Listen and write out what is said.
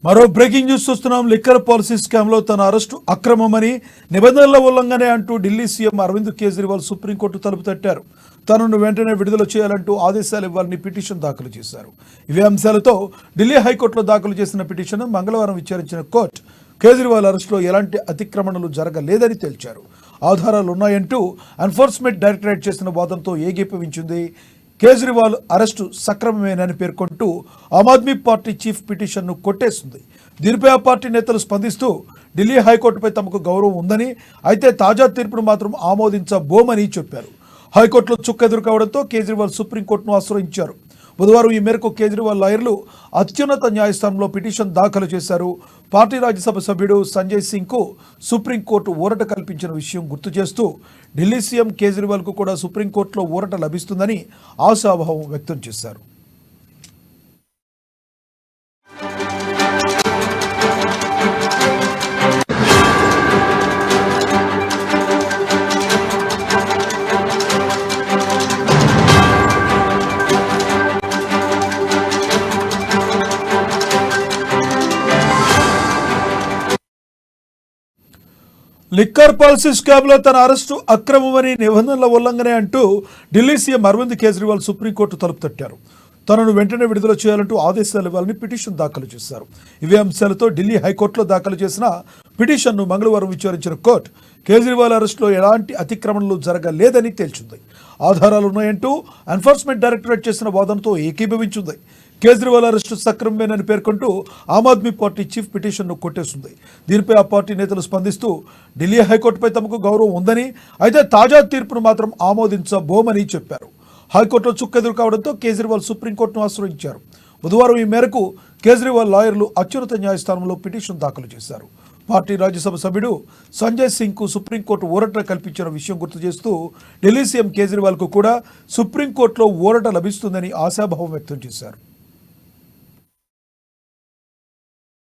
మరో breaking news చూస్తున్నాం. Liquor policy scam లో తన అరెస్టు అక్రమమని, నిబంధనల ఉల్లంఘనే అంటూ ఢిల్లీ సీఎం అరవింద్ కేజ్రీవాల్ సుప్రీంకోర్టు తలుపు తట్టారు. తనను వెంటనే విడుదల చేయాలంటూ ఆదేశాలు ఇవ్వాలని పిటిషన్ దాఖలు చేశారు. ఇవే అంశాలతో ఢిల్లీ హైకోర్టులో దాఖలు చేసిన పిటిషన్ మంగళవారం విచారించిన కోర్టు కేజ్రీవాల్ అరెస్టులో ఎలాంటి అతిక్రమణలు జరగలేదని తేల్చారు. ఆధారాలు ఉన్నాయంటూ ఎన్ఫోర్స్మెంట్ డైరెక్టరేట్ చేసిన వాదనతో ఏకీభవించింది. కేజ్రీవాల్ అరెస్టు సక్రమమేనని పేర్కొంటూ ఆమ్ ఆద్మీ పార్టీ చీఫ్ పిటిషన్ను కొట్టేసింది. దీనిపై ఆ పార్టీ నేతలు స్పందిస్తూ ఢిల్లీ హైకోర్టుపై తమకు గౌరవం ఉందని, అయితే తాజా తీర్పును మాత్రం ఆమోదించబోమని చెప్పారు. హైకోర్టులో చుక్కెదురు కావడంతో కేజ్రీవాల్ సుప్రీంకోర్టును ఆశ్రయించారు. బుధవారం ఈ మేరకు కేజ్రీవాల్ లాయర్లు అత్యున్నత న్యాయస్థానంలో పిటిషన్ దాఖలు చేశారు. పార్టీ రాజ్యసభ సభ్యుడు సంజయ్ సింగ్కు సుప్రీంకోర్టు ఊరట కల్పించిన విషయం గుర్తు చేస్తూ ఢిల్లీ సీఎం కేజ్రీవాల్కు కూడా సుప్రీంకోర్టులో ఊరట లభిస్తుందని ఆశాభావం వ్యక్తం చేశారు. లిక్కర్ పాలసీ స్కామ్లో తన అరెస్టు అక్రమమని, నిబంధనల ఉల్లంఘనే అంటూ ఢిల్లీ సీఎం అరవింద్ కేజ్రీవాల్ సుప్రీంకోర్టు తలుపు తట్టారు. తనను వెంటనే విడుదల చేయాలంటూ ఆదేశాలు ఇవ్వాలని పిటిషన్ దాఖలు చేశారు. ఇవే అంశాలతో ఢిల్లీ హైకోర్టులో దాఖలు చేసిన పిటిషన్ను మంగళవారం విచారించిన కోర్టు కేజ్రీవాల్ అరెస్టులో ఎలాంటి అతిక్రమణలు జరగలేదని తేల్చింది. ఆధారాలు ఉన్నాయంటూ ఎన్ఫోర్స్మెంట్ డైరెక్టరేట్ చేసిన వాదనతో ఏకీభవించింది. కేజ్రీవాల్ అరెస్టు సక్రమమేనని పేర్కొంటూ ఆమ్ ఆద్మీ పార్టీ చీఫ్ పిటిషన్ను కొట్టేసింది. దీనిపై ఆ పార్టీ నేతలు స్పందిస్తూ ఢిల్లీ హైకోర్టుపై తమకు గౌరవం ఉందని, అయితే తాజా తీర్పును మాత్రం ఆమోదించబోమని చెప్పారు. హైకోర్టులో చుక్కెదురు కావడంతో కేజ్రీవాల్ సుప్రీంకోర్టును ఆశ్రయించారు. బుధవారం ఈ మేరకు కేజ్రీవాల్ లాయర్లు అత్యున్నత న్యాయస్థానంలో పిటిషన్ దాఖలు చేశారు. పార్టీ రాజ్యసభ సభ్యుడు సంజయ్ సింగ్కు సుప్రీంకోర్టు ఊరట కల్పించిన విషయం గుర్తు చేస్తూ ఢిల్లీ సీఎం కేజ్రీవాల్కు కూడా సుప్రీంకోర్టులో ఊరట లభిస్తుందని ఆశాభావం వ్యక్తం చేశారు.